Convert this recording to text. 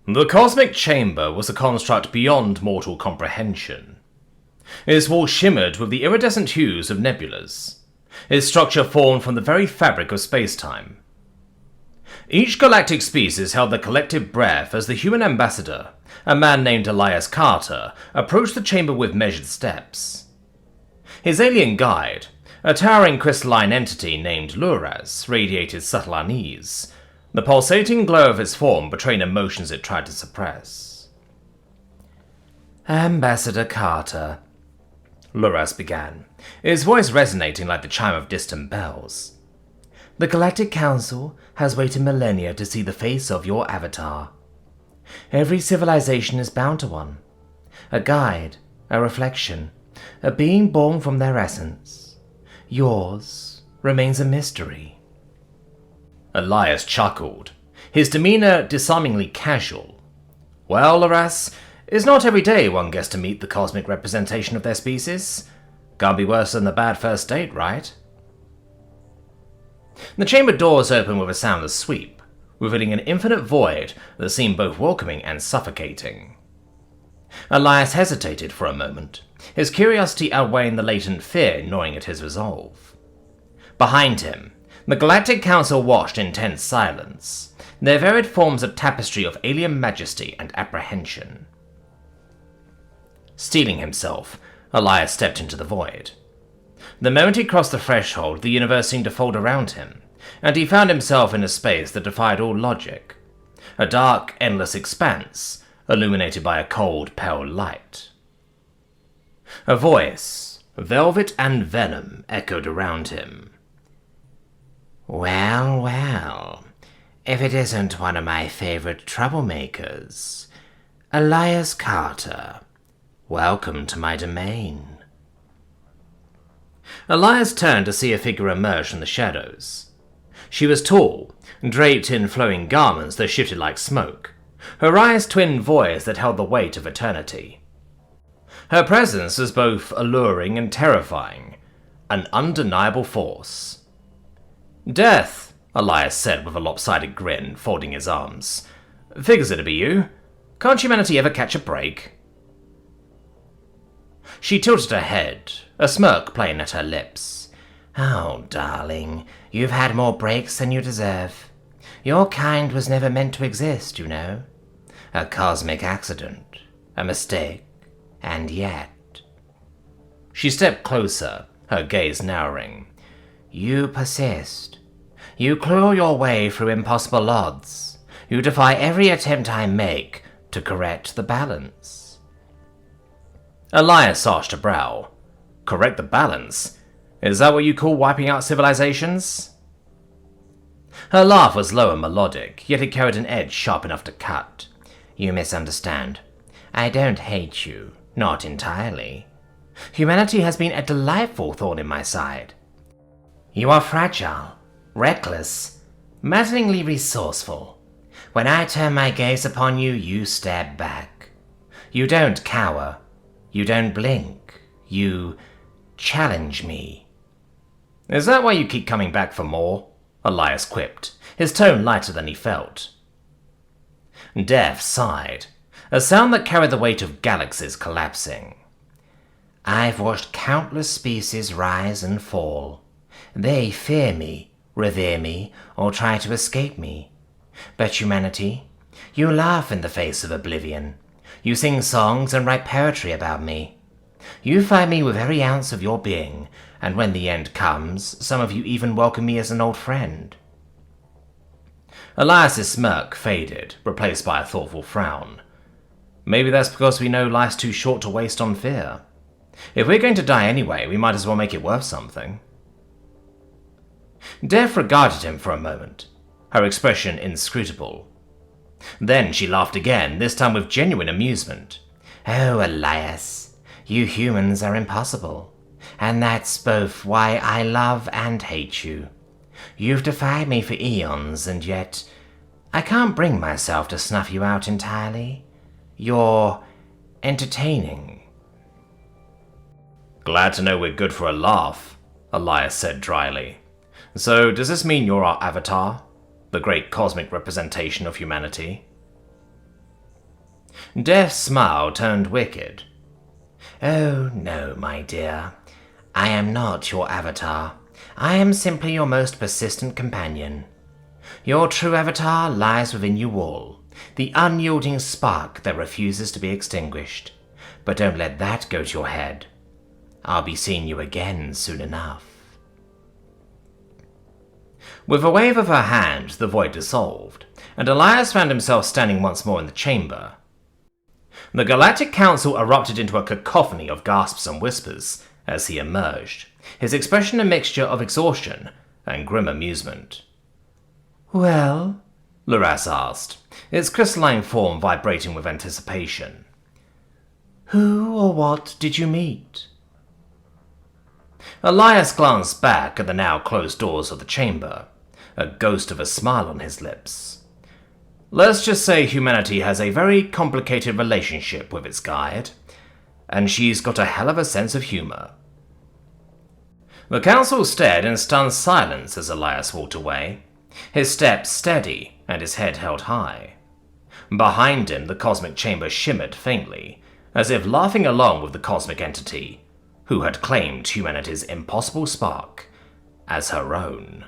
The cosmic chamber was a construct beyond mortal comprehension. Its walls shimmered with the iridescent hues of nebulas. Its structure formed from the very fabric of space-time. Each galactic species held their collective breath as the human ambassador, a man named Elias Carter, approached the chamber with measured steps. His alien guide, a towering crystalline entity named Luraz, radiated subtle unease, the pulsating glow of its form betraying emotions it tried to suppress. "Ambassador Carter," Luraz began, his voice resonating like the chime of distant bells. "The Galactic Council has waited millennia to see the face of your avatar. Every civilization is bound to one. A guide, a reflection, a being born from their essence. Yours remains a mystery." Elias chuckled, his demeanor disarmingly casual. "Well, Luraz, it's not every day one gets to meet the cosmic representation of their species. Can't be worse than the bad first date, right?" The chamber doors opened with a soundless sweep, revealing an infinite void that seemed both welcoming and suffocating. Elias hesitated for a moment, his curiosity outweighing the latent fear gnawing at his resolve. Behind him, the Galactic Council watched in tense silence, their varied forms a tapestry of alien majesty and apprehension. Steeling himself, Elias stepped into the void. The moment he crossed the threshold, the universe seemed to fold around him, and he found himself in a space that defied all logic. A dark, endless expanse, illuminated by a cold, pale light. A voice, velvet and venom, echoed around him. "Well, well, if it isn't one of my favorite troublemakers, Elias Carter, welcome to my domain." Elias turned to see a figure emerge from the shadows. She was tall, draped in flowing garments that shifted like smoke, her eyes twin voids that held the weight of eternity. Her presence was both alluring and terrifying, an undeniable force. "Death," Elias said with a lopsided grin, folding his arms. "Figures it'd be you. Can't humanity ever catch a break?" She tilted her head, a smirk playing at her lips. "Oh, darling, you've had more breaks than you deserve. Your kind was never meant to exist, you know. A cosmic accident, a mistake, and yet..." She stepped closer, her gaze narrowing. "You persist. You claw your way through impossible odds. You defy every attempt I make to correct the balance." Elias arched a brow. "Correct the balance? Is that what you call wiping out civilizations?" Her laugh was low and melodic, yet it carried an edge sharp enough to cut. "You misunderstand. I don't hate you, not entirely. Humanity has been a delightful thorn in my side. You are fragile, reckless, maddeningly resourceful. When I turn my gaze upon you, you stare back. You don't cower. You don't blink. You challenge me." "Is that why you keep coming back for more?" Elias quipped, his tone lighter than he felt. Death sighed, a sound that carried the weight of galaxies collapsing. "I've watched countless species rise and fall. They fear me, revere me, or try to escape me. But humanity, you laugh in the face of oblivion. You sing songs and write poetry about me. You fight me with every ounce of your being, and when the end comes, some of you even welcome me as an old friend." Elias's smirk faded, replaced by a thoughtful frown. "Maybe that's because we know life's too short to waste on fear. If we're going to die anyway, we might as well make it worth something." Death regarded him for a moment, her expression inscrutable. Then she laughed again, this time with genuine amusement. "Oh, Elias, you humans are impossible, and that's both why I love and hate you. You've defied me for eons, and yet I can't bring myself to snuff you out entirely. You're entertaining." "Glad to know we're good for a laugh," Elias said dryly. "So, does this mean you're our avatar? The great cosmic representation of humanity?" Death's smile turned wicked. Oh, no, my dear. I am not your avatar. I am simply your most persistent companion. Your true avatar lies within you all, the unyielding spark that refuses to be extinguished. But don't let that go to your head. I'll be seeing you again soon enough. With a wave of her hand, the void dissolved, and Elias found himself standing once more in the chamber. The Galactic Council erupted into a cacophony of gasps and whispers as he emerged, his expression a mixture of exhaustion and grim amusement. "Well?" Laras asked, its crystalline form vibrating with anticipation. "Who or what did you meet?" Elias glanced back at the now closed doors of the chamber, a ghost of a smile on his lips. Let's just say humanity has a very complicated relationship with its guide, and she's got a hell of a sense of humor. The council stared in stunned silence as Elias walked away, his steps steady and his head held high. Behind him, the cosmic chamber shimmered faintly, as if laughing along with the cosmic entity who had claimed humanity's impossible spark as her own.